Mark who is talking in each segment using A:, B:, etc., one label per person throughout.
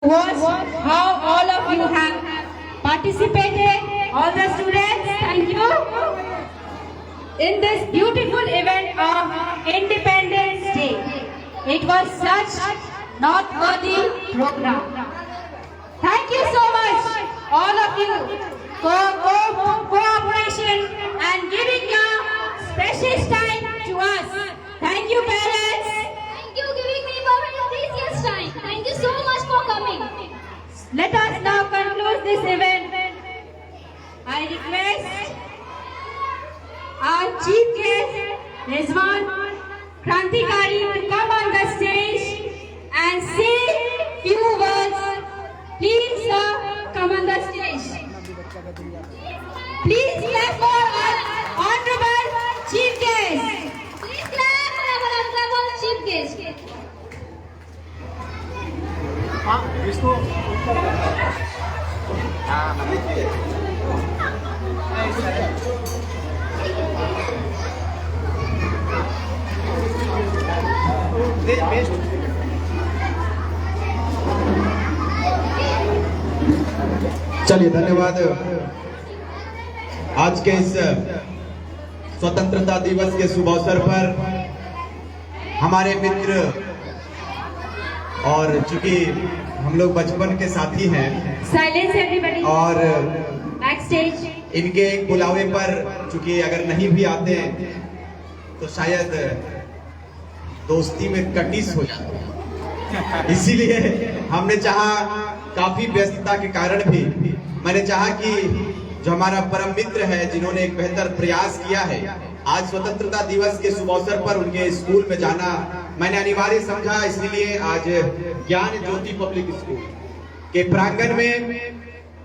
A: was how all of you have participated, all the students, thank you, in this beautiful event of Independence Day. It was such noteworthy program. Thank you so much, all of you, for cooperation and giving your precious time to us. Thank you, parents.
B: Thank you giving me your precious time. Thank you so much for coming.
A: Let us now conclude this event. I request our chief guest, Rizwan Krantikari, to come on the stage and say few words. Please, sir, come on the stage. Please clap for our honorable chief guest.
B: Please clap for our honorable chief guest.
C: इसको
D: चलिए धन्यवाद। आज के इस स्वतंत्रता दिवस के शुभ अवसर पर हमारे मित्र और चूंकि हम लोग बचपन के साथी हैं
A: Silence everybody.
D: और
A: Backstage.
D: इनके एक बुलावे पर चूंकि अगर नहीं भी आते तो शायद दोस्ती में कटिस हो जाती है, इसीलिए हमने चाहा, काफी व्यस्तता के कारण भी मैंने चाहा कि जो हमारा परम मित्र है जिन्होंने एक बेहतर प्रयास किया है, आज स्वतंत्रता दिवस के शुभ अवसर पर उनके स्कूल में जाना मैंने अनिवार्य समझा। इसलिए आज ज्ञान ज्योति पब्लिक स्कूल के प्रांगण में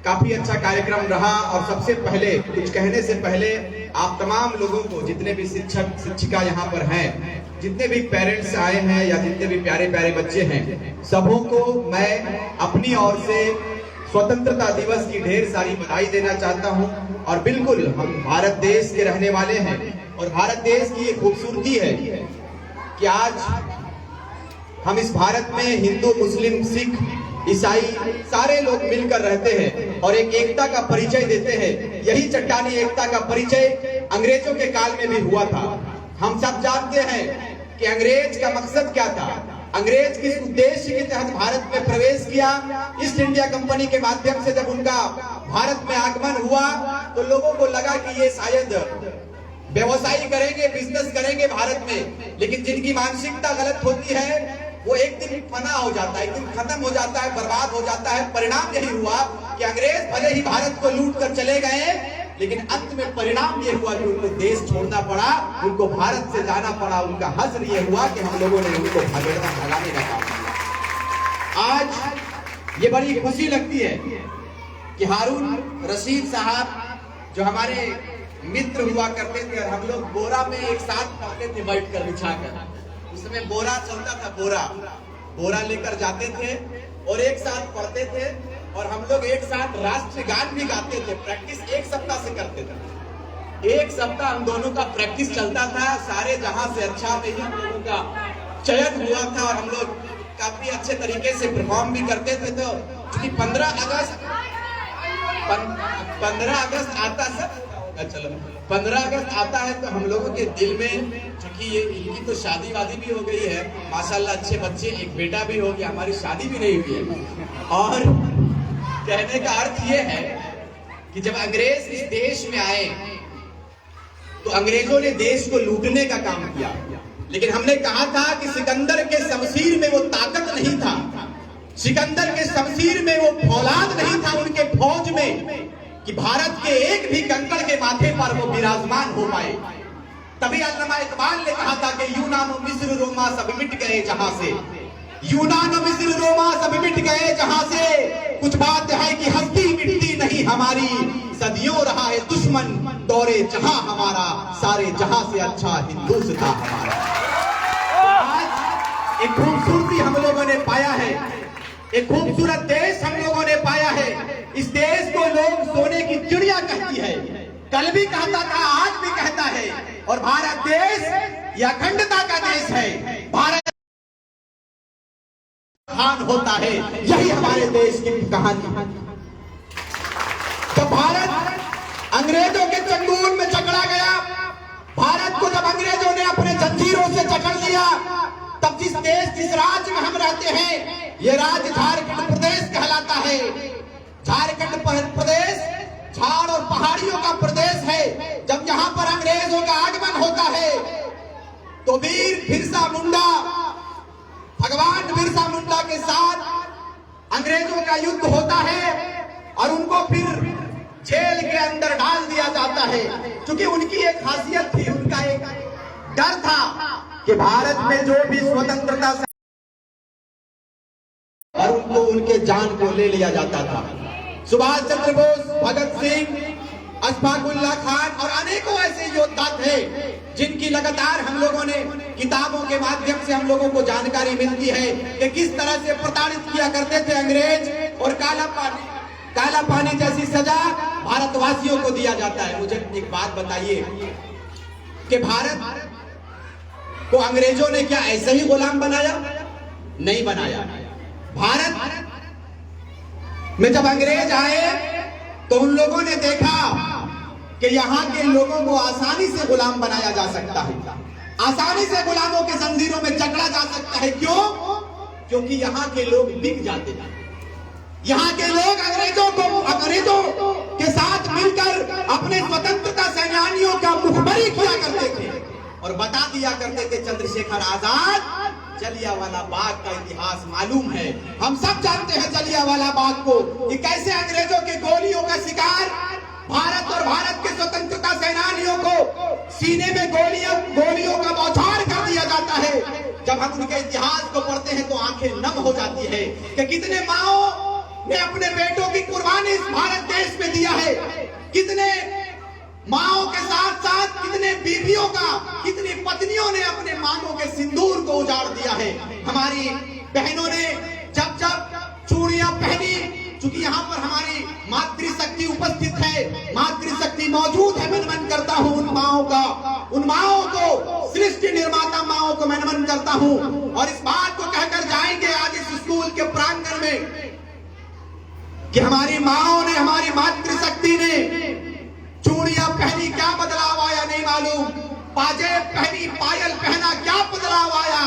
D: काफी अच्छा कार्यक्रम रहा। और सबसे पहले कुछ कहने से पहले आप तमाम लोगों को, जितने भी शिक्षक शिक्षिका यहाँ पर हैं, जितने भी पेरेंट्स आए हैं या जितने भी प्यारे प्यारे बच्चे हैं, सबों को मैं अपनी ओर से स्वतंत्रता दिवस की ढेर सारी बधाई देना चाहता हूं। और बिल्कुल हम भारत देश के रहने वाले हैं और भारत देश की ये खूबसूरती है कि आज हम इस भारत में हिंदू, मुस्लिम, सिख, ईसाई सारे लोग मिलकर रहते हैं और एक एकता का परिचय देते हैं। यही चट्टानी एकता का परिचय अंग्रेजों के काल में भी हुआ था। हम सब जानते हैं कि अंग्रेज का मकसद क्या था। अंग्रेज किस उद्देश्य के तहत भारत में प्रवेश किया। ईस्ट इंडिया कंपनी के माध्यम से जब उनका भारत में आगमन हुआ तो लोगों को लगा कि ये शायद व्यवसाय करेंगे, बिजनेस करेंगे भारत में, लेकिन जिनकी मानसिकता गलत होती है वो एक दिन फना हो जाता है, एक दिन खत्म हो जाता है, बर्बाद हो जाता है। परिणाम यही हुआ कि अंग्रेज भले ही भारत को लूट कर चले गए, लेकिन अंत में परिणाम ये हुआ कि उनको देश छोड़ना पड़ा, उनको भारत से जाना पड़ा। उनका हश्र ये हुआ कि हम लोगों ने उनको भगाने का काम किया। आज ये बड़ी खुशी लगती है कि हारून रशीद साहब जो हमारे मित्र हुआ करते थे और हम लोग बोरा में एक साथ पढ़ते थे बैठकर बिछाकर। उस समय बोरा चलता था, बोरा लेकर जाते थे और एक साथ पढ़ते थे और हम लोग एक साथ राष्ट्रीय गान भी गाते थे। प्रैक्टिस एक सप्ताह से करते थे, एक सप्ताह हम दोनों का प्रैक्टिस चलता था। सारे जहां से अच्छा में ही हम लोगों का चयन हुआ था और हम लोग काफी अच्छे तरीके से परफॉर्म भी करते थे। तो क्योंकि 15 अगस्त आता सर, चलो 15 अगस्त आता है तो हम लोगों के दिल में, क्योंकि ये इनकी तो शादी वादी भी हो गई है माशाल्लाह, अच्छे बच्चे, एक बेटा भी हो गया, हमारी शादी भी नहीं हुई है। और कहने का अर्थ ये है कि जब अंग्रेज इस देश में आए तो अंग्रेजों ने देश को लूटने का काम किया, लेकिन हमने कहा था कि सिकंदर के शमशीर में वो ताकत नहीं था, सिकंदर के शमशीर में वो फौलाद नहीं था उनके फौज में कि भारत के एक भी कंकड़ के माथे पर वो विराजमान हो पाए। तभी अल्लामा इकबाल ने कहा था कि यूनान मिस्र रोमा सब मिट गए जहां से, यूनान मिस्र रोमा सब मिट गए जहां से, कुछ बात है कि हस्ती मिटती नहीं हमारी, सदियों रहा है दुश्मन दौरे जहां हमारा, सारे जहां से अच्छा हिंदुस्तान हमारा। आज एक खूबसूरती हम लोगों ने पाया है, एक खूबसूरत देश हम लोगों ने पाया है। इस देश को लोग सोने की चिड़िया कहती है, कल भी कहता था, आज भी कहता है। और भारत देश यह अखंडता का देश है, भारत होता है, यही हमारे देश कहानी है। जब भारत अंग्रेजों के चंगुल में जकड़ा गया, भारत को जब अंग्रेजों ने अपने जंजीरों से जकड़ लिया, तब जिस देश जिस राज्य में हम रहते हैं, ये राज्य झारखंड प्रदेश कहलाता है। झारखंड प्रदेश झाड़ और पहाड़ियों का प्रदेश है। जब यहाँ पर अंग्रेजों का आगमन होता है तो वीर बिरसा मुंडा, भगवान बिरसा मुंडा के साथ अंग्रेजों का युद्ध होता है और उनको फिर जेल के अंदर डाल दिया जाता है। क्योंकि उनकी एक खासियत थी, उनका एक डर था कि भारत में जो भी स्वतंत्रता और उनको उनके जान को ले लिया जाता था। सुभाष चंद्र बोस, भगत सिंह, अशफाकुल्लाह खान और अनेकों ऐसे योद्धा थे जिनकी लगातार हम लोगों ने किताबों के माध्यम से हम लोगों को जानकारी मिलती है कि किस तरह से प्रताड़ित किया करते थे अंग्रेज और काला पानी जैसी सजा भारतवासियों को दिया जाता है। मुझे एक बात बताइए कि भारत को अंग्रेजों ने क्या ऐसे ही गुलाम बनाया? नहीं बनाया। भारत में जब अंग्रेज आए तो उन लोगों ने देखा कि यहाँ के लोगों को आसानी से गुलाम बनाया जा सकता है, आसानी से गुलामों के जंजीरों में जकड़ा जा सकता है। क्यों? क्योंकि यहाँ के लोग बिक जाते थे। यहाँ के लोग अंग्रेजों के साथ मिलकर अपने स्वतंत्रता सेनानियों का मुखबरी किया करते थे और बता दिया करते थे चंद्रशेखर आजाद। जलियांवाला बाग का इतिहास मालूम है, हम सब जानते हैं जलियांवाला बाग को, कि कैसे अंग्रेजों के गोलियों का शिकार भारत और भारत के स्वतंत्रता सेनानियों को सीने में गोलियों का बौछार कर दिया जाता है। जब हम उनके इतिहास को पढ़ते हैं तो आंखें नम हो जाती है कि कितने माओ ने अपने बेटों की कुर्बानी इस भारत देश में दिया है, कितने माओ के साथ साथ कितने बीवियों का, कितनी पत्नियों ने अपने मांगों के सिंदूर को उजाड़ दिया है। हमारी बहनों ने जब जब चूड़ियां पहनी, चूंकि यहाँ पर हमारी मातृशक्ति उपस्थित है, मातृशक्ति मौजूद है, मैं नमन करता हूँ उन माओं का, उन माओं को, सृष्टि निर्माता माओं को मैं नमन करता हूँ। और इस बात को कहकर जाएंगे आज इस स्कूल के प्रांगण में कि हमारी माओं ने, हमारी मातृशक्ति ने चूड़ियां पहनी, क्या बदलाव आया नहीं मालूम, पाजेब पहनी, पायल पहना, क्या बदलाव आया,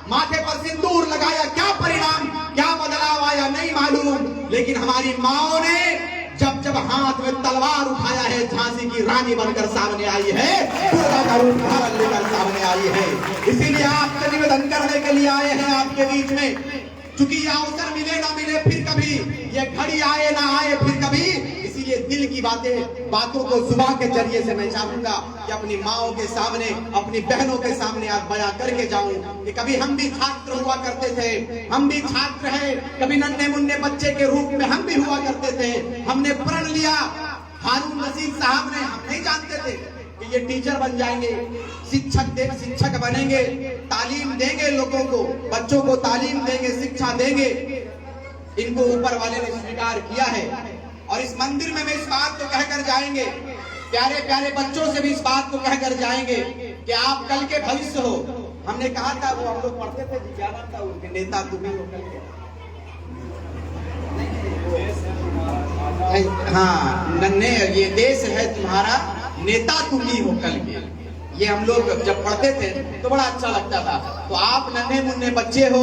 D: माथे पर सिंदूर लगाया, क्या परिणाम, क्या बदलाव आया नहीं मालूम। लेकिन हमारी माओं ने जब जब हाथ में तलवार उठाया है, झांसी की रानी बनकर सामने आई है, दुर्गा का रूप धारण लेकर सामने आई है। इसीलिए आपसे निवेदन करने के लिए आए हैं आपके बीच में, चूंकि यह अवसर मिले ना मिले फिर कभी, ये घड़ी आए ना आए फिर कभी, इसीलिए दिल की बातों को सुबह के जरिए से मैं चाहूंगा कि अपनी माओं के सामने, अपनी बहनों के सामने आज बयां करके जाऊं कि कभी हम भी छात्र हुआ करते थे, हम भी छात्र हैं, कभी नन्हे मुन्ने बच्चे के रूप में हम भी हुआ करते थे। हमने प्रण लिया, हारून रशीद साहब ने, हम नहीं जानते थे कि ये टीचर बन जाएंगे, शिक्षक बनेंगे, तालीम देंगे लोगों को, बच्चों को तालीम देंगे, शिक्षा देंगे। इनको ऊपर वाले ने स्वीकार किया है और इस मंदिर में इस बात को कहकर जाएंगे, प्यारे प्यारे बच्चों से भी इस बात को कहकर जाएंगे कि आप कल के भविष्य हो। हमने कहा था, वो हम लोग पढ़ते थे, जिज्ञासा था, उनके नेता तुम्हें हो कल के। हाँ, नन्हे, ये देश है तुम्हारा, नेता तुम ही हो कल के। ये हम लोग जब पढ़ते थे तो बड़ा अच्छा लगता था। तो आप नन्हे मुन्ने बच्चे हो,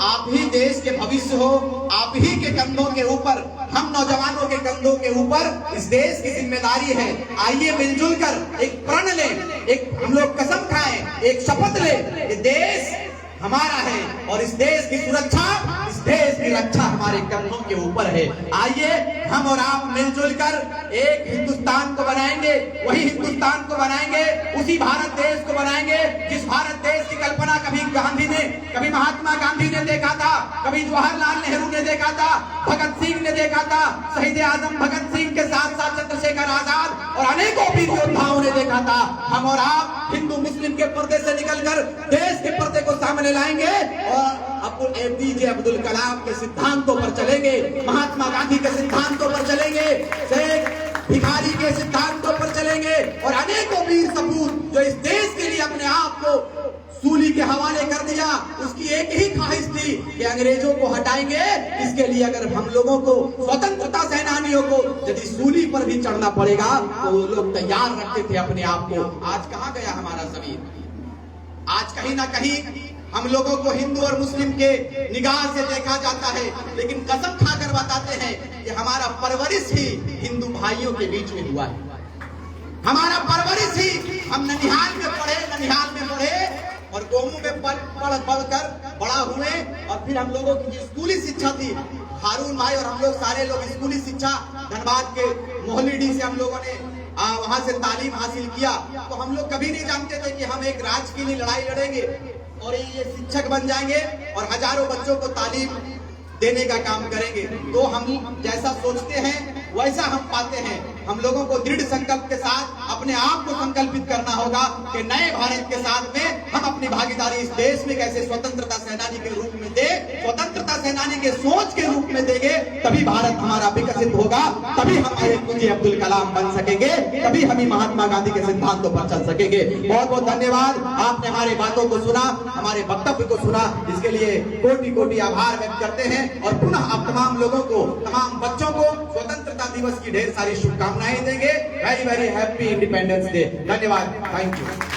D: आप ही देश के भविष्य हो, आप ही के कंधों के ऊपर, हम नौजवानों के कंधों के ऊपर इस देश की जिम्मेदारी है। आइए मिलजुल कर एक प्रण ले, एक हम लोग कसम खाएं, एक शपथ ले कि देश हमारा है और इस देश की सुरक्षा, इस देश की रक्षा हमारे कंधों के ऊपर है। आइए हम और आप मिलजुल कर एक हिंदुस्तान को बनाएंगे, वही हिंदुस्तान को बनाएंगे, उसी भारत देश को बनाएंगे जिस भारत देश की कल्पना कभी गांधी ने, कभी महात्मा गांधी ने देखा था, कभी जवाहरलाल नेहरू ने देखा था, भगत सिंह ने देखा था, शहीद आजम भगत सिंह के साथ साथ चंद्रशेखर आजाद और अनेकों वीर योद्धाओं ने देखा था। हम और आप हिंदू मुस्लिम के पर्दे से निकलकर देश के पर्दे को सामने लाएंगे और APJ अब्दुल कलाम के सिद्धांतों पर चलेंगे, महात्मा गांधी के सिद्धांतों पर चलेंगे, शेख भिखारी के सिद्धांतों पर चलेंगे और अनेकों वीर सपूत जो इस देश के लिए अपने आप को सूली के हवाले कर दिया, उसकी एक ही ख्वाहिश थी कि अंग्रेजों को हटाएंगे। इसके लिए अगर हम लोगों को, स्वतंत्रता सेनानियों को यदि सूली पर भी चढ़ना पड़ेगा तो वो लोग तैयार रखते थे अपने आप को। आज कहां गया हमारा जमीन? आज कहीं ना कहीं हम लोगों को हिंदू और मुस्लिम के निगाह से देखा जाता है, लेकिन कसम खाकर बताते हैं कि हमारा परवरिश ही हिंदू भाइयों के बीच में हुआ है। हमारा परवरिश ही, हम ननिहाल में पढ़े और गोमू में पढ़कर बड़ा हुए, और फिर हम लोगों की जो स्कूली शिक्षा थी, हारून भाई और हम लोग सारे लोग स्कूली शिक्षा धनबाद के मोहल्लीडी से हम लोगों ने वहां से तालीम हासिल किया। तो हम लोग कभी नहीं जानते थे कि हम एक राज्य के लिए लड़ाई लड़ेंगे और ये शिक्षक बन जाएंगे और हजारों बच्चों को तालीम देने का काम करेंगे। तो हम जैसा सोचते हैं वैसा हम पाते हैं। हम लोगों को दृढ़ संकल्प के साथ अपने आप को संकल्पित करना होगा कि नए भारत के साथ में हम अपनी भागीदारी इस देश में कैसे स्वतंत्रता सेनानी के रूप में दे, स्वतंत्रता सेनानी के सोच के रूप में देंगे, तभी भारत हमारा विकसित होगा, तभी हम APJ अब्दुल कलाम बन सकेंगे, तभी हम महात्मा गांधी के सिद्धांतों पर चल सकेंगे। बहुत बहुत धन्यवाद, आपने हमारी बातों को सुना, हमारे वक्तव्य को सुना, इसके लिए कोटि कोटि आभार व्यक्त करते हैं। और पुनः आप तमाम लोगों को, तमाम बच्चों को स्वतंत्रता दिवस की ढेर सारी शुभकामनाएं देंगे। Very very happy independence day. धन्यवाद, थैंक यू।